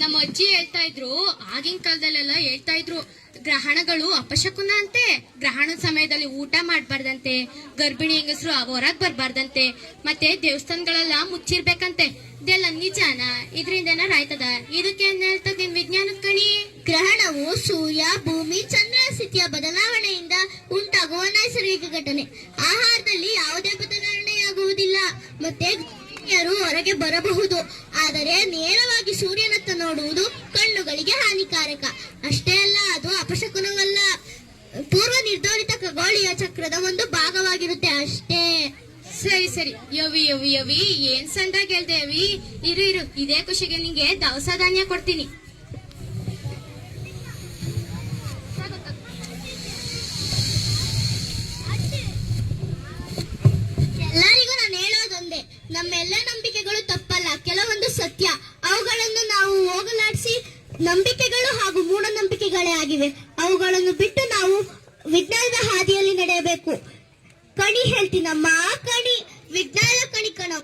ನಮ್ಮ ಅಜ್ಜಿ ಹೇಳ್ತಾ ಇದ್ರು, ಆಗಿನ ಕಾಲದಲ್ಲೆಲ್ಲ ಹೇಳ್ತಾ ಇದ್ರು, ಗ್ರಹಣಗಳು ಅಪಶಕುನ ಅಂತೆ. ಗ್ರಹಣದ ಸಮಯದಲ್ಲಿ ಊಟ ಮಾಡಬಾರ್ದಂತೆ, ಗರ್ಭಿಣಿ ಹೆಂಗಸರು ಹೊರಗ್ ಬರ್ಬಾರ್ದಂತೆ, ಮತ್ತೆ ದೇವಸ್ಥಾನಗಳೆಲ್ಲ ಮುಚ್ಚಿರ್ಬೇಕಂತೆ. ಇದೆಲ್ಲ ನಿಜಾನ? ಇದರಿಂದ ಏನಾರ ಆಯ್ತದ? ಇದಕ್ಕೆ ಏನ್ ಹೇಳ್ತದ ನಿನ್ ವಿಜ್ಞಾನದ ಕಣಿ? ಗ್ರಹಣವು ಸೂರ್ಯ, ಭೂಮಿ, ಚಂದ್ರನ ಸ್ಥಿತಿಯ ಬದಲಾವಣೆಯಿಂದ ಉಂಟಾಗುವ ನೈಸರ್ಗಿಕ ಘಟನೆ. ಆಹಾರದಲ್ಲಿ ಯಾವುದೇ ಬದಲಾವಣೆಯಾಗುವುದಿಲ್ಲ ಮತ್ತೆ ಹೊರಗೆ ಬರಬಹುದು. ಆದರೆ ನೇರವಾಗಿ ಸೂರ್ಯನತ್ತ ನೋಡುವುದು ಕಣ್ಣುಗಳಿಗೆ ಹಾನಿಕಾರಕ. ಅಷ್ಟೇ ಅಲ್ಲ, ಅದು ಅಪಶಕುನವಲ್ಲ, ಪೂರ್ವ ನಿರ್ಧರಿತ ಖಗೋಳೀಯ ಚಕ್ರದ ಒಂದು ಭಾಗವಾಗಿರುತ್ತೆ ಅಷ್ಟೇ. ಸರಿ ಸರಿ ಯವಿ ಯವಿ ಯವಿ, ಏನ್ ಸಂದಾಗ ಹೇಳ್ದೆ ಯವಿ. ಇರು ಇರು, ಇದೇ ಖುಷಿಗೆ ನಿಂಗೆ ದವಸ ಧಾನ್ಯ ಕೊಡ್ತೀನಿ. ಎಲ್ಲರಿಗೂ ನಾನು ಹೇಳೋದೊಂದೇ, ನಮ್ಮೆಲ್ಲ ನಂಬಿಕೆಗಳು ತಪ್ಪಲ್ಲ, ಕೆಲವೊಂದು ಸತ್ಯ. ಅವುಗಳನ್ನು ನಾವು ಹೋಗಲಾಡಿಸಿ ನಂಬಿಕೆಗಳು ಹಾಗೂ ಮೂಢನಂಬಿಕೆಗಳೇ ಆಗಿವೆ. ಅವುಗಳನ್ನು ಬಿಟ್ಟು ನಾವು ವಿಜ್ಞಾನದ ಹಾದಿಯಲ್ಲಿ ನಡೆಯಬೇಕು. ಕಣಿ ಹೇಳ್ತೀನಮ್ಮ, ಕಣಿ ವಿಜ್ಞಾನದ ಕಣಿ ಕಣವ.